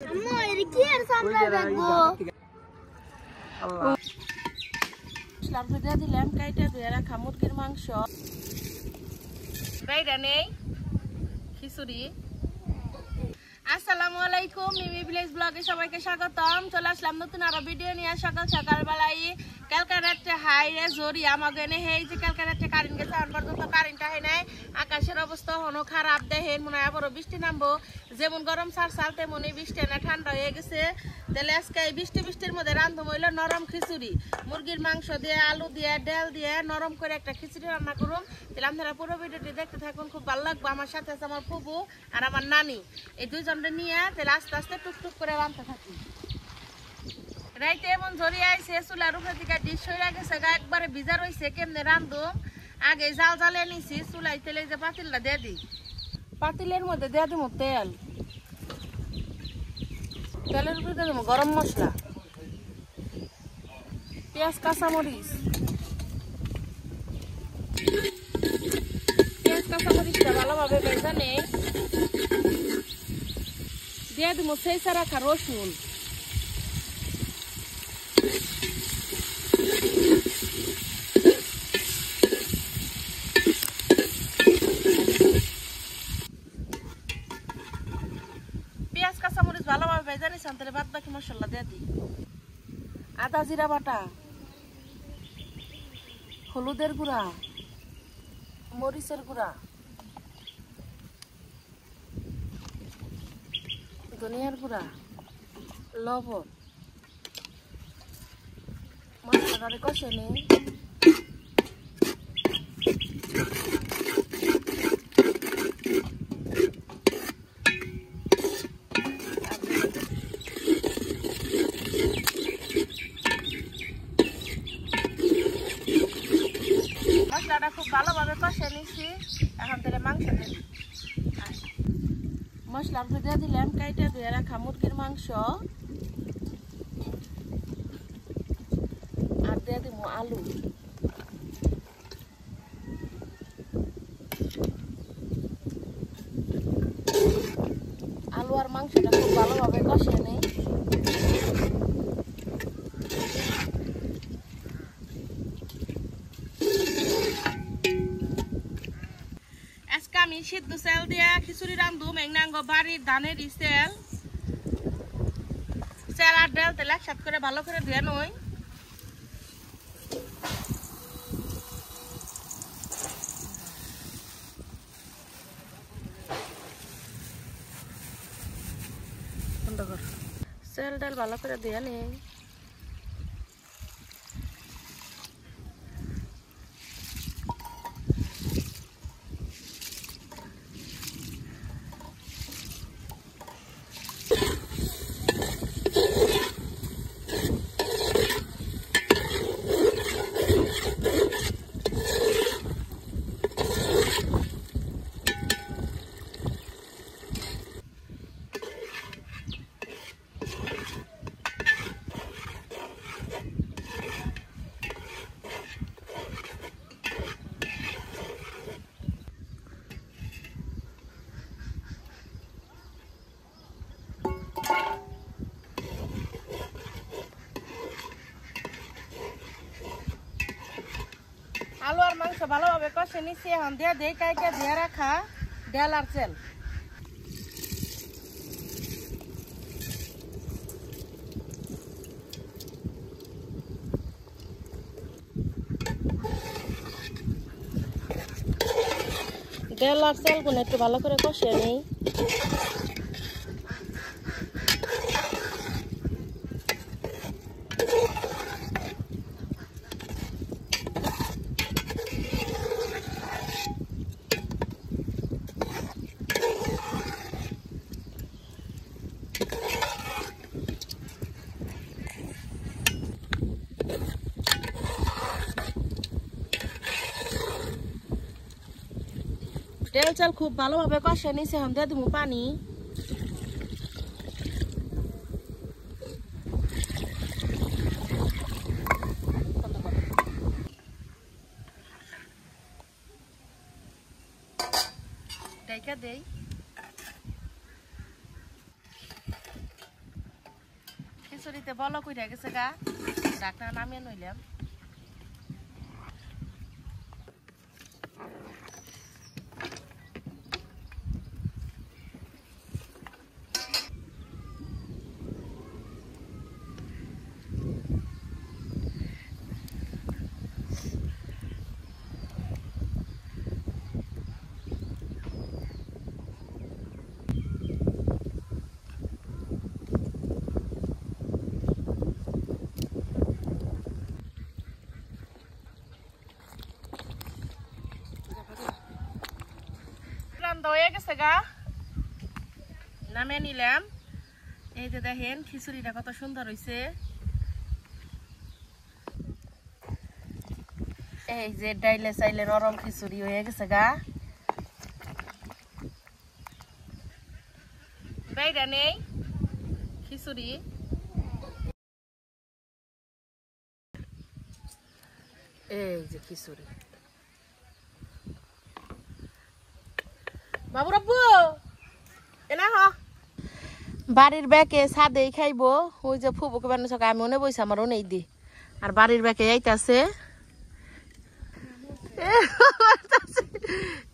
আম্মু এর কি আর সামনে দেখবো আল্লাহ ইসলাম দিয়ে দিলাম কাইটা দিয়ে রাখা মুরগির মাংস বাইরে নেই খিচুড়ি। আসসালামু আলাইকুম, মিমি ভিলেজ ব্লগে সবাইকে স্বাগতম। চলে আসলাম নতুন আরো ভিডিও নিয়ে। সকাল সকাল বেলায় ক্যালকাটাতে হাইরে জরি আমাকে এনে হেই যে ক্যালকাটাতে কারেন্ট গেছে, এখন পর্যন্ত কারেন্টটা হয় নাই। আকাশের অবস্থা হনো খারাপ, দেখেন মনে হয় আবারও বৃষ্টি নামবো। যেমন গরম সাল তেমনই বৃষ্টি না ঠান্ডা হয়ে গেছে। তাহলে আজকে এই বৃষ্টির মধ্যে রান্ধম হইল নরম খিচুড়ি, মুরগির মাংস দিয়ে আলু দিয়ে ডাল দিয়ে নরম করে একটা খিচুড়ি রান্না করুম। তাহলে আপনারা পুরো ভিডিওটি দেখতে থাকুন, খুব ভালো লাগবে। আমার সাথে আছে আমার ফুবু আর আমার নানি, এই দুইজনটা নিয়ে তাহলে আস্তে আস্তে টুকটুক করে রাঁধতে থাকি। রাইতে এমন ঝরি আইছে, চুলার উপরে দিকে ডিশ হয়ে গেছে, একবারে ভিজা রয়েছে। কেমনে রান্ধুম, আগে জাল জ্বালিয়ে নিছি চুলাই। তেলে যে পাতিলটা দিয়ে দিই, পাতিলের মধ্যে দিয়ে দিব তেল, তেলের উপরে দিয়ে দেবো গরম মশলা, পেঁয়াজ কাঁচামরিচ, পেঁয়াজ কাঁচামরিচটা ভালোভাবে ভেজে নেই। দিয়ে দিব ছেঁচা রাখা রসুন, পেঁয়াজ কাঁচামরিচ ভালোভাবে ভেজে নিয়েছেন। তাহলে বাদ বাকি মশলা দিয়ে দিই। আদা জিরা বাটা, হলুদের গুঁড়া, মরিচের গুঁড়া, ধনিয়ার গুঁড়া, লবণ, মশলাটা কষে নিই। মশলাটা খুব ভালোভাবে কষে নিচ্ছি। এখন তাহলে মাংস দিই। মশলার উপরে দিয়ে দিলাম কাইটা ধুয়ে রাখা মুরগির মাংস, আর দিয়ে দিব আলু। আলু আর মাংসটা খুব ভালোভাবে কষে নেই। আজকে আমি সিদ্ধ চাল দিয়া খিচুড়ি রান্ধুম। এগনাঙ্গ বাড়ির ধানের চাল, চাল আর ডাল তেল একসাথে করে ভালো করে ধুয়ে নই। চাল ডাল ভালো করে ধুয়ে নেই। আলু আর মাংস ভালোভাবে কষে নিচ্ছি। এখন দিয়ে দিয়ে কাইটা দিয়ে রাখা ডাল আর চাল। ডাল আর চাল গুলো একটু ভালো করে কষে নিই। ডাল চাল খুব ভালোভাবে কষে নিয়েছে। এখন দিয়ে দেবো পানি। ঢাকা দেই। খিচুড়িতে বলক উঠে গেছে গা, ঢাকনা নামিয়ে নইলাম। হয়ে গেছে গা, নামিয়ে নিলাম। এই যে দেখেন খিচুড়িটা কত সুন্দর হয়েছে। এই যে ডাইলে চাইলে নরম খিচুড়ি হয়ে গেছে গা। বাইরা নেই খিচুড়ি। এই যে খিচুড়ি বাবু রাব্বু এনা হ বাড়ির ব্যাকে ছাদেই খাইবো। ওই যে ফুবুকে বানাইছ আমি মনে বইছি আমার নেই দি আর বাড়ির ব্যাকে আইতাছে।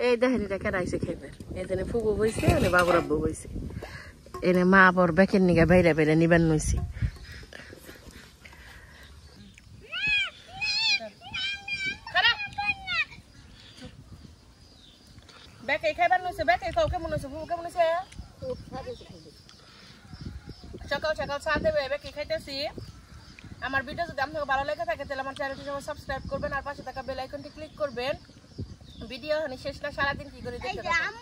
এই দেখেন এটা কেনাইছে খাইবে। এখানে ফুবু বইছে এনে বাবু রাব্বু বইছে। এনে মা আবার ব্যাকের নিগা বাইরে বাইরে নিবেন নইছি। ব্যাকে খাইবার নইছে, ব্যাকে খাও কেমন হইছে ফুবু কেমন হইছে? সকাল সকাল চা দেবে ব্যাকে খাইতেছি। আমার ভিডিও যদি আপনাদের ভালো লেগে থাকে তাহলে আমার চ্যানেলটি সাবস্ক্রাইব করবেন আর পাশে থাকা বেল আইকনটি ক্লিক করবেন। ভিডিও মানে শেষ না সারাদিন কি করে দেখতে পাবেন।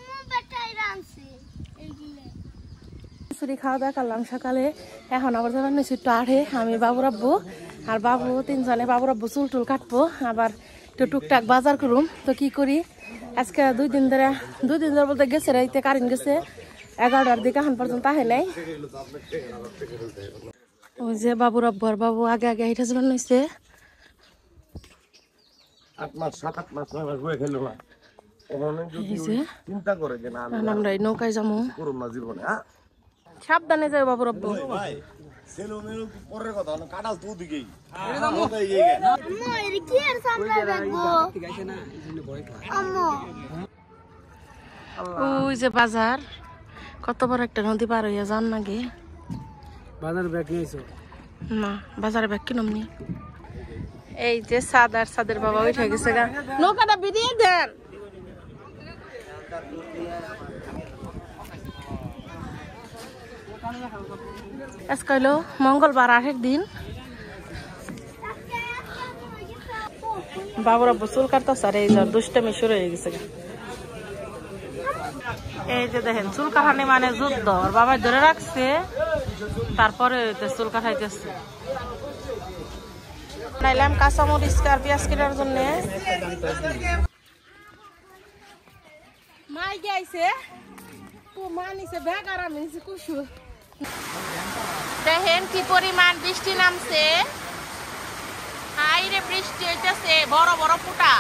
খিচুড়ি খাওয়া দাওয়া করলাম সকালে। এখন আবার যাবেন নিচে একটু আড়ে আমি বাবু রাব্বু আর বাবু তিনজনে। বাবু রাব্বু চুল টুল কাটবো আবার একটু টুকটাক বাজার করুম। তো কি করি আজকে দুই দিন ধরে বলতে গেছে রাইতে কারেন্ট গেছে 11টার দিকে এখন পর্যন্ত আহে নাই। ওই যে বাবু রাব্বু আর বাবু আগে আগে হেঁটে যাবেন নিচে। 8 মাস 7-8 মাস হয়ে গেল না। চিন্তা করে যে না আমরা এই নৌকায় যাবো। করুম না জীবনে। সাবধানে যাও বাবু রাব্বু। ভাই সেলো মেলো পরের কথা না কাটাল তো দিকেই। ওই যে বাজার কত বড় একটা নদী পার হইয়া যান নাকি। বাজার ব্যাগ নিয়েছো না বাজারে ব্যাগ কিনুম নি। এই যে সাদের বাবা উঠে গেছে গা। নৌকাটা বিদিয়ে দেন। আজকে হইলো মঙ্গলবার আরেক দিন। বাবুর আব্বু চুল কাটতেছে আর এই যে দুষ্টামি শুরু হয়ে গেছে। এই যে দেখেন চুল কাটানি মানে যুদ্ধ। ওর বাবা ধরে রাখছে তারপরে চুল কাটাইতেছে। নাইলাম কাঁচামরিচ আর পেঁয়াজ কেনার জন্য। মাই গাইছে মা নিছে ব্যাগ আর আমি নিছি কুসু। দেখেন কি পরিমাণ বৃষ্টি নামছে। হাই রে বৃষ্টি হইতেছে বড় বড় ফুটা।